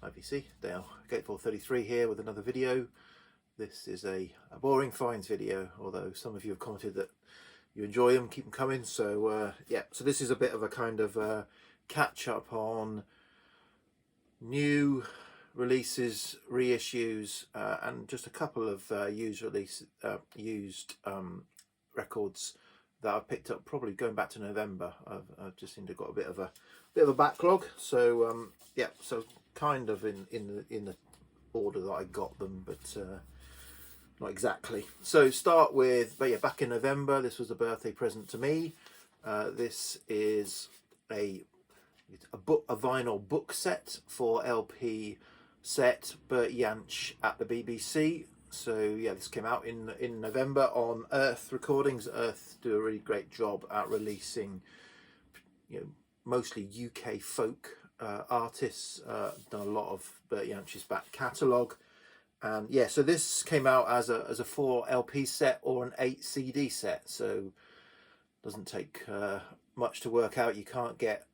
IVC, Dale, Gatefall 33 here with another video. This is a boring finds video, although some of you have commented that you enjoy them, keep them coming. So yeah, so this is a bit of a kind of catch up on new releases, reissues, and just a couple of used records that I picked up, probably going back to November. I've just seemed to have got a bit of a backlog. So yeah, so kind of in the order that I got them, but not exactly. So start with, but yeah, back in November, this was a birthday present to me. This is a vinyl book set for LP set Bert Jansch at the BBC. So yeah, this came out in November on Earth Recordings. Earth do a really great job at releasing, you know, mostly UK folk artists. Done a lot of Bert Jansch's back catalogue, and yeah, so this came out as a 4 LP set or an 8 CD set. So doesn't take much to work out. You can't get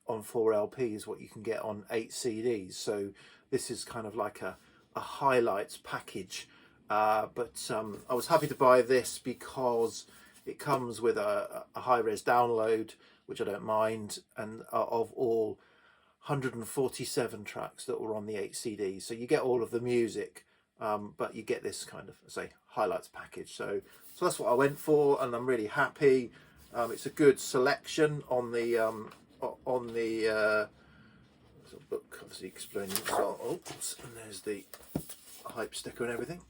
on 4 LPs what you can get on 8 CDs. So this is kind of like a highlights package. But I was happy to buy this because it comes with a high-res download, which I don't mind, and of all 147 tracks that were on the 8 CDs. So you get all of the music, but you get this kind of, say, highlights package. So that's what I went for, and I'm really happy. It's a good selection on the book, obviously explaining. So, oops, and there's the hype sticker and everything.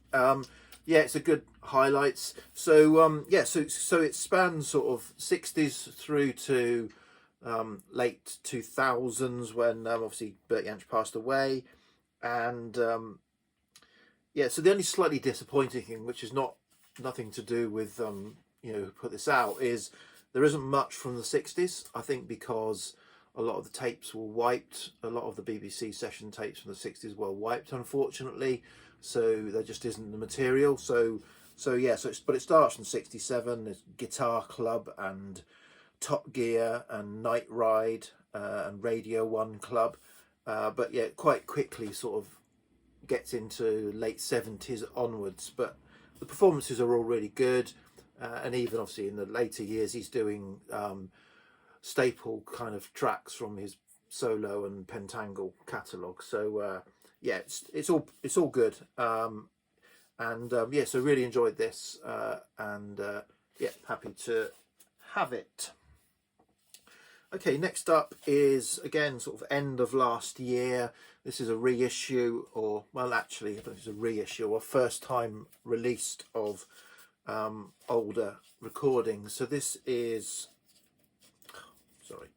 Yeah, it's a good highlights. So yeah, so it spans sort of 60s through to late 2000s, when obviously Bert Jansch passed away. And yeah, so the only slightly disappointing thing, which is nothing to do with you know, who put this out, is there isn't much from the 60s. I think because a lot of the tapes were wiped. A lot of the BBC session tapes from the 60s were wiped, unfortunately. So there just isn't the material. So yeah. But it starts from 67. There's Guitar Club and Top Gear and Night Ride and Radio 1 Club. But yeah, quite quickly sort of gets into late 70s onwards. But the performances are all really good. And even obviously in the later years, he's doing staple kind of tracks from his solo and pentangle catalogue. So yeah, it's all good. And yeah, so really enjoyed this, and yeah, happy to have it. Okay, next up is again sort of end of last year. This is a reissue, or well, actually, I don't think it's a reissue, or first time released of older recordings. So this is, sorry,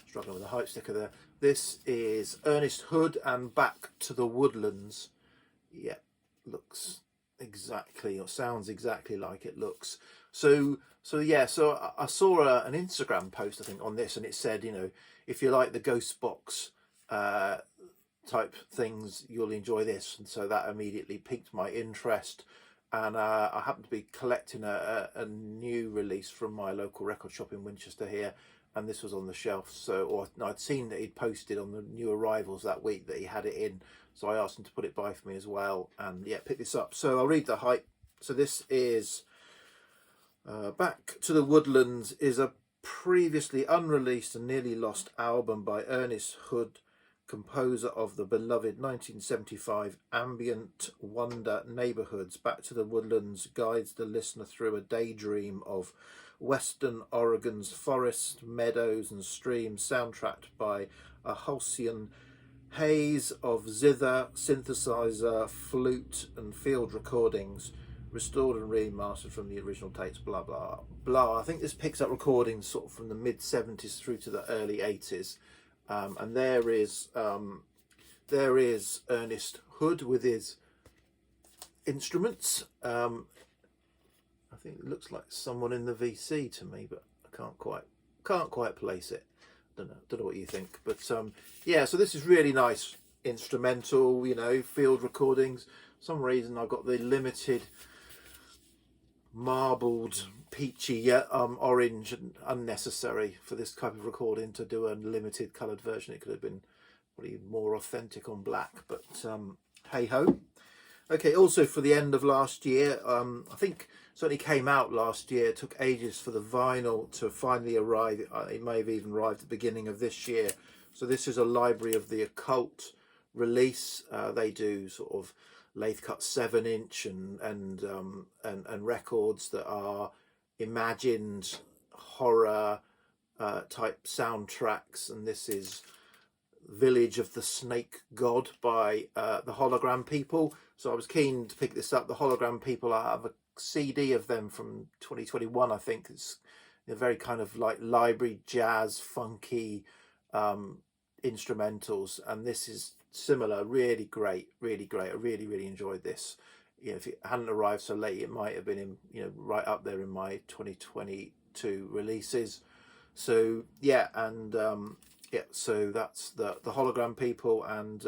struggling with the hype sticker there. This is Ernest Hood and Back to the Woodlands. Yeah, looks exactly, or sounds exactly like it looks. So yeah, so I saw an Instagram post, I think, on this, and it said, you know, if you like the ghost box type things, you'll enjoy this. And so that immediately piqued my interest. And I happened to be collecting a new release from my local record shop in Winchester here, and this was on the shelf. So, or I'd seen that he'd posted on the new arrivals that week that he had it in, so I asked him to put it by for me as well, and yeah, pick this up. So I'll read the hype. So this is Back to the Woodlands is a previously unreleased and nearly lost album by Ernest Hood, composer of the beloved 1975 ambient wonder Neighborhoods. Back to the Woodlands guides the listener through a daydream of Western Oregon's forests, meadows and streams, soundtracked by a halcyon haze of zither, synthesizer, flute and field recordings, restored and remastered from the original tapes, blah blah blah. I think this picks up recordings sort of from the mid 70s through to the early 80s. And there is Ernest Hood with his instruments. I think it looks like someone in the VC to me, but I can't quite place it. Don't know what you think, but yeah. So this is really nice instrumental, you know, field recordings. For some reason I've got the limited marbled peachy orange, and unnecessary for this type of recording to do a limited coloured version. It could have been probably more authentic on black, but hey ho. Okay, also for the end of last year, I think certainly came out last year. It took ages for the vinyl to finally arrive. It may have even arrived at the beginning of this year. So this is a Library of the Occult release. They do sort of lathe cut 7-inch and records that are imagined horror type soundtracks, and this is Village of the Snake God by the Hologram People. So I was keen to pick this up. The Hologram People, I have a CD of them from 2021, I think. It's a very kind of like library jazz funky instrumentals, and this is similar. Really great, really great. I really enjoyed this. You know, if it hadn't arrived so late, it might have been in, you know, right up there in my 2022 releases. So yeah, and yeah, so that's the Hologram People and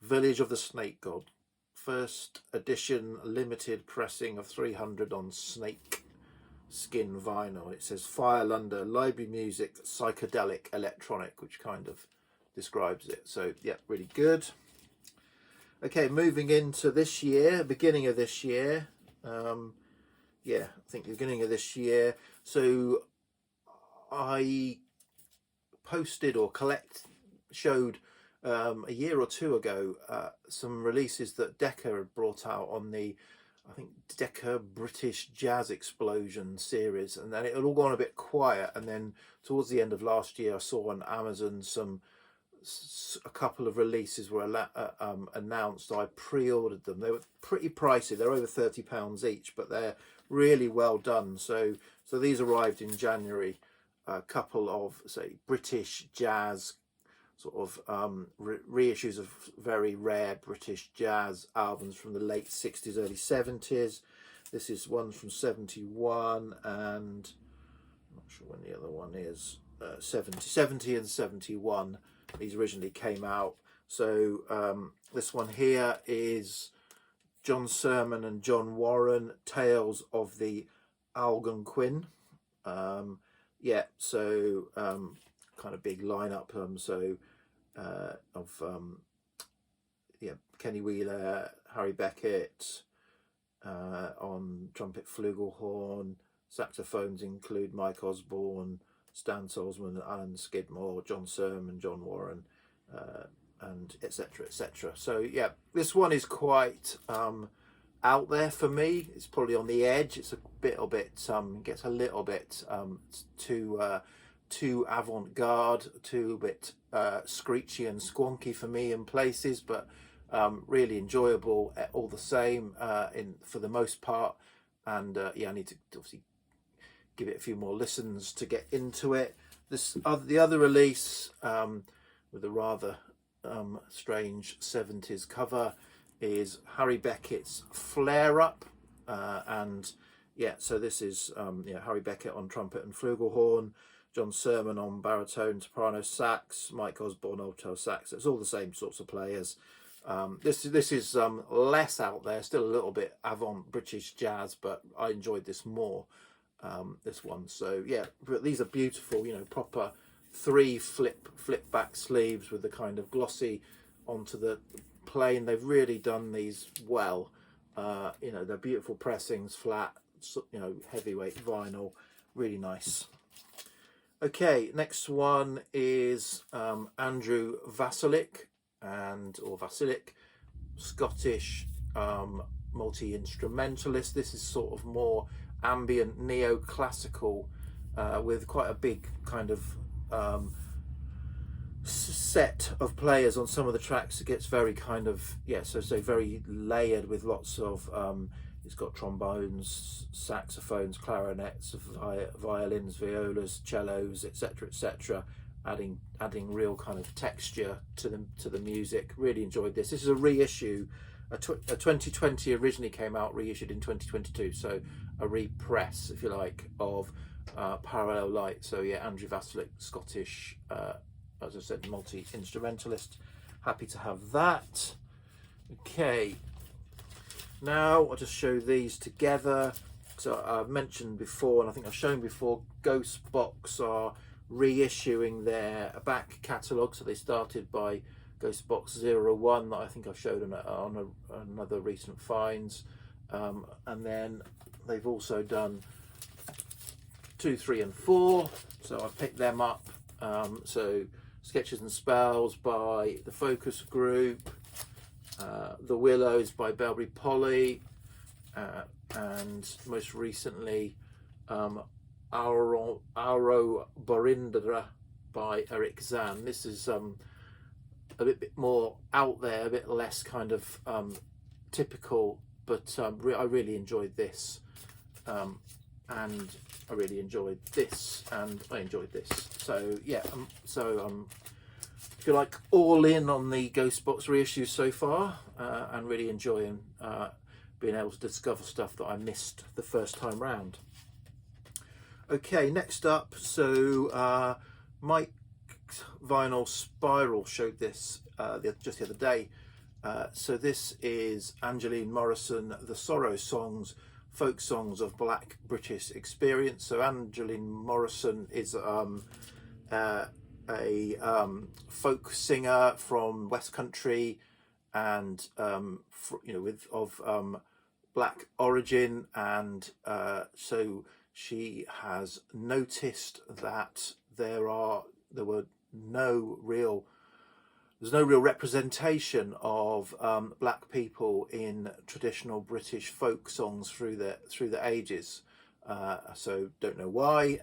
Village of the Snake God, first edition limited pressing of 300 on snake skin vinyl. It says File Under Library Music Psychedelic Electronic, which kind of describes it. So yeah, really good. Okay, moving into this year, beginning of this year. Yeah, I think the beginning of this year. So I posted or showed a year or two ago some releases that Decca had brought out on the, I think, Decca British Jazz Explosion series, and then it had all gone a bit quiet, and then towards the end of last year I saw on Amazon a couple of releases were announced. I pre-ordered them. They were pretty pricey. They're over £30 each, but they're really well done. So these arrived in January. A couple of, say, British jazz sort of reissues of very rare British jazz albums from the late 60s, early 70s. This is one from 71, and I'm not sure when the other one is, 70 and 71. These originally came out. So this one here is John Sermon and John Warren, Tales of the Algonquin. Yeah, so kind of big lineup. Yeah, Kenny Wheeler, Harry Beckett on trumpet, flugelhorn. Saxophones include Mike Osborne, Stan Salzman, Alan Skidmore, John Sermon, John Warren, and etc. etc. So yeah, this one is quite out there for me. It's probably on the edge. It's a bit gets a little bit too avant-garde, too bit screechy and squonky for me in places, but really enjoyable all the same for the most part. And yeah, I need to obviously give it a few more listens to get into it. The other release with a rather strange 70s cover is Harry Beckett's Flare Up, and yeah, so this is yeah, Harry Beckett on trumpet and flugelhorn, John Sermon on baritone, soprano sax, Mike Osborne alto sax. It's all the same sorts of players. This is less out there, still a little bit avant British jazz, but I enjoyed this more, this one. So yeah, but these are beautiful, you know, proper 3 flip back sleeves with the kind of glossy onto the plain. They've really done these well. You know, they're beautiful pressings, flat, you know, heavyweight vinyl, really nice. Okay, next one is Andrew Vasilic, or Vasilic, Scottish multi-instrumentalist. This is sort of more ambient neoclassical with quite a big kind of set of players on some of the tracks. It gets very kind of, yeah, so very layered with lots of it's got trombones, saxophones, clarinets, violins, violas, cellos, etc., etc., adding real kind of texture to the music. Really enjoyed this. This is a reissue. A 2020 originally came out, reissued in 2022, so a repress, if you like, of Parallel Light. So yeah, Andrew Vasilic, Scottish, as I said, multi-instrumentalist. Happy to have that. Okay, now I'll just show these together. So I've mentioned before, and I think I've shown before, Ghostbox are reissuing their back catalogue. So they started by Ghost Box 01 that I think I showed on another recent finds, and then they've also done 2, 3 and 4, so I picked them up. So Sketches and Spells by the Focus Group, The Willows by Belbury Polly, and most recently Auro Borindra by Eric Zahn. This is a bit more out there, a bit less kind of typical, but I really enjoyed this, and I really enjoyed this, and I enjoyed this. So yeah, if you like, all in on the Ghost Box reissues so far, and really enjoying being able to discover stuff that I missed the first time round. Okay, next up, so Mike Vinyl Spiral showed this just the other day. So this is Angeline Morrison, The Sorrow Songs, Folk Songs of Black British Experience. So Angeline Morrison is a folk singer from West Country, and of black origin, and so she has noticed that there's no real representation of black people in traditional British folk songs through the ages. So don't know why,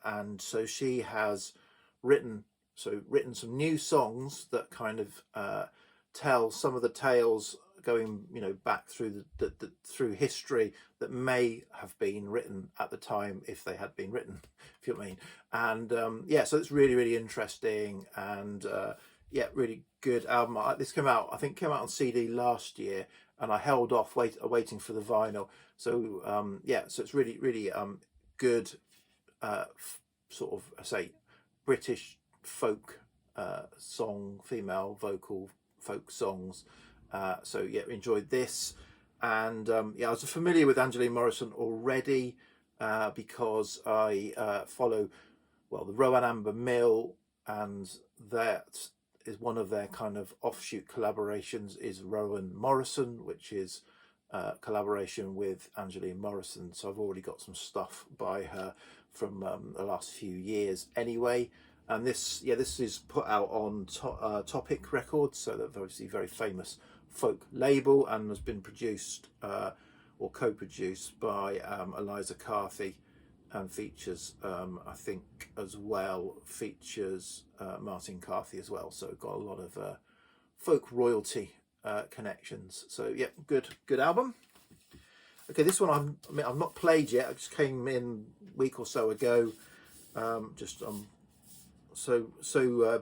and so she has written some new songs that kind of tell some of the tales going back through through history that may have been written at the time, if they had been written, if you know what I mean. And yeah, so it's really interesting, and yeah, really good album. This came out on CD last year, and I held off waiting for the vinyl. So yeah, so it's really good sort of, I say, British folk song, female vocal folk songs. So yeah, enjoyed this. And yeah, I was familiar with Angeline Morrison already, because I follow, well, the Rowan Amber Mill, and that is one of their kind of offshoot collaborations is Rowan Morrison, which is collaboration with Angeline Morrison. So I've already got some stuff by her from the last few years anyway. And this is put out on Topic Records, so they're obviously very famous folk label, and has been produced or co-produced by Eliza Carthy, and features I think as well features Martin Carthy as well, so got a lot of folk royalty connections. So yeah, good album. Okay, this one I've not played yet. I just came in a week or so ago. So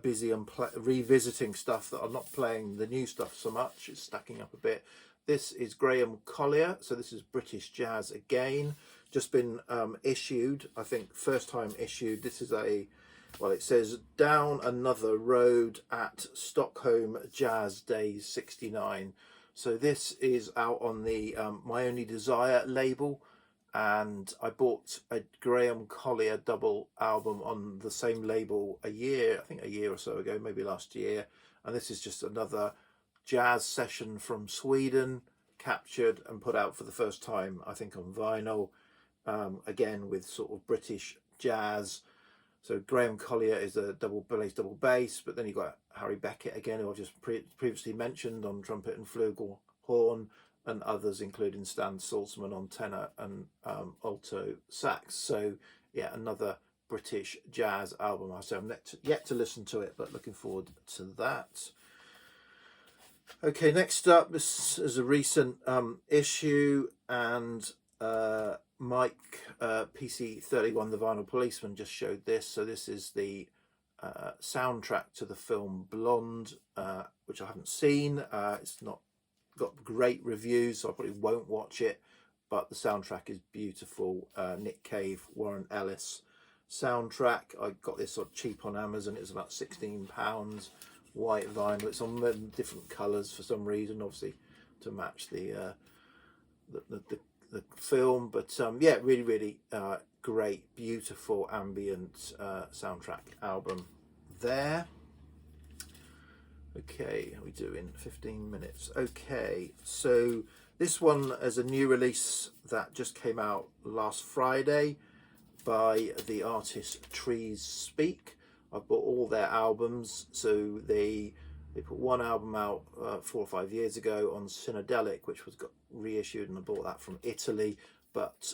busy and revisiting stuff that I'm not playing the new stuff so much. It's stacking up a bit. This is Graham Collier, so this is British jazz again. Just been issued, I think first time issued. This is it says Down Another Road at Stockholm Jazz Days 69. So this is out on the My Only Desire label, and I bought a Graham Collier double album on the same label a year or so ago, maybe last year. And this is just another jazz session from Sweden, captured and put out for the first time, I think, on vinyl, again with sort of British jazz. So Graham Collier is a double bass, but then you've got Harry Beckett again, who I've just previously mentioned, on trumpet and flugelhorn, and others including Stan Salzman on tenor and alto sax. So yeah, another British jazz album. I say I'm yet to listen to it, but looking forward to that. Okay, next up, this is a recent issue, and Mike PC31, the Vinyl Policeman, just showed this. So this is the soundtrack to the film Blonde, which I haven't seen. It's not got great reviews, so I probably won't watch it, but the soundtrack is beautiful. Nick Cave, Warren Ellis soundtrack. I got this sort of cheap on Amazon. It was about £16, white vinyl. It's on different colours for some reason, obviously to match the film, but yeah, really great, beautiful ambient soundtrack album there. Okay, how are we doing? 15 minutes. Okay, so this one is a new release that just came out last Friday by the artist Trees Speak. I've bought all their albums. So they put one album out 4 or 5 years ago on Synodelic, which was got reissued, and I bought that from Italy. But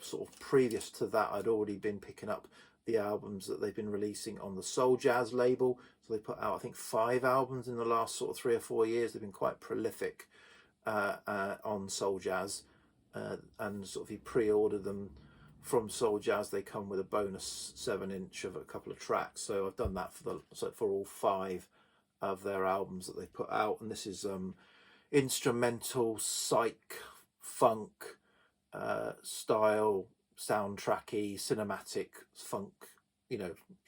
sort of previous to that, I'd already been picking up the albums that they've been releasing on the Soul Jazz label. So they put out, I think, 5 albums in the last sort of 3 or 4 years. They've been quite prolific on Soul Jazz, and sort of you pre-order them from Soul Jazz, they come with a bonus 7-inch of a couple of tracks. So I've done that for all 5 of their albums that they put out, and this is instrumental psych funk style, soundtracky, cinematic funk,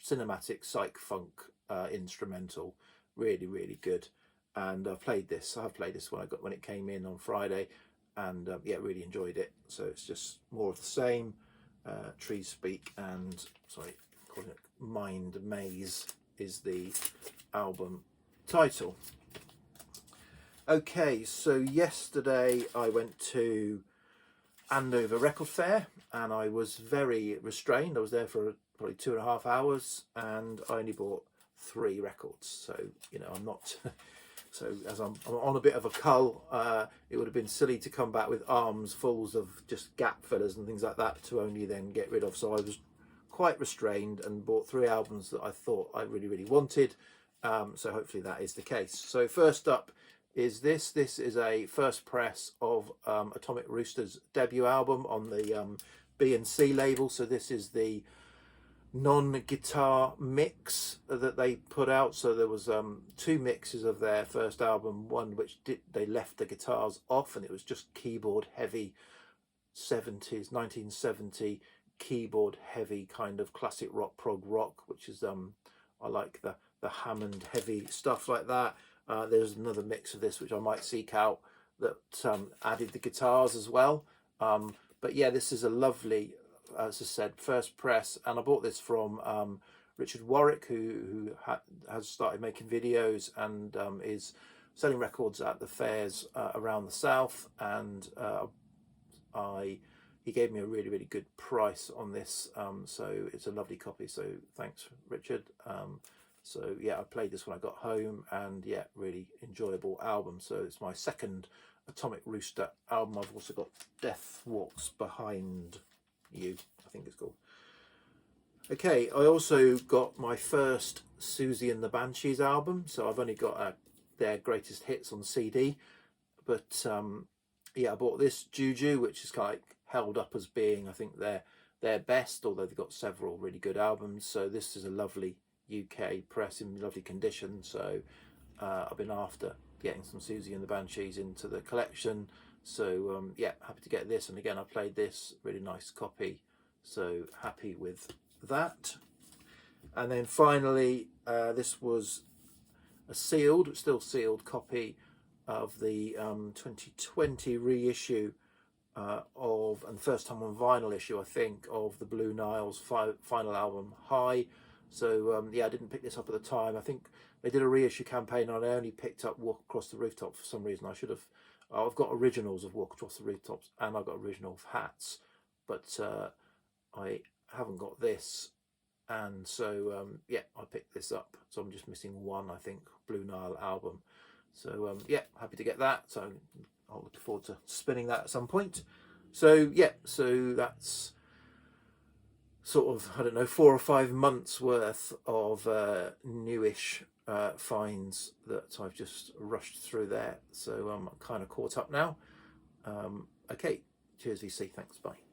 cinematic psych funk instrumental. Really good. And I've played this when it came in on Friday, and yeah, really enjoyed it. So it's just more of the same. Trees Speak, and sorry, calling it Mind Maze is the album title. Okay, so yesterday I went to Andover Record Fair, and I was very restrained. I was there for probably 2.5 hours, and I only bought 3 records. So I'm not. So as I'm on a bit of a cull, it would have been silly to come back with arms fulls of just gap fillers and things like that to only then get rid of. So I was quite restrained and bought 3 albums that I thought I really wanted. So hopefully that is the case. So first up is this. This is a first press of Atomic Rooster's debut album on the B&C label. So this is the non-guitar mix that they put out. So there was 2 mixes of their first album, one which they left the guitars off, and it was just keyboard heavy 1970 keyboard heavy kind of classic rock, prog rock, which is I like the Hammond heavy stuff like that. There's another mix of this which I might seek out that added the guitars as well. But yeah, this is a lovely, as I said, first press, and I bought this from Richard Warwick, who has started making videos and is selling records at the fairs around the south, and he gave me a really good price on this, so it's a lovely copy. So thanks, Richard. So yeah, I played this when I got home, and yeah, really enjoyable album. So it's my second Atomic Rooster album. I've also got Death Walks Behind You, I think it's called. Okay, I also got my first Susie and the Banshees album. So I've only got their greatest hits on CD, but yeah, I bought this Juju, which is kind of like held up as being, I think, their best, although they've got several really good albums. So this is a lovely UK press in lovely condition. So I've been after getting some Susie and the Banshees into the collection. So yeah, happy to get this, and again, I played this, really nice copy, so happy with that. And then finally, this was a still sealed copy of the 2020 reissue and first time on vinyl issue, I think, of the Blue Nile's final album, High. So yeah, I didn't pick this up at the time. I think they did a reissue campaign, and I only picked up Walk Across the Rooftop for some reason. I should have. I've got originals of Walk Across the Rooftops, and I've got original of Hats, but I haven't got this, and so yeah, I picked this up. So I'm just missing one, I think, Blue Nile album. So yeah, happy to get that. So I'll look forward to spinning that at some point. So yeah, so that's sort of, I don't know, 4 or 5 months worth of newish finds that I've just rushed through there. So I'm kind of caught up now. Okay, cheers VC, thanks, bye.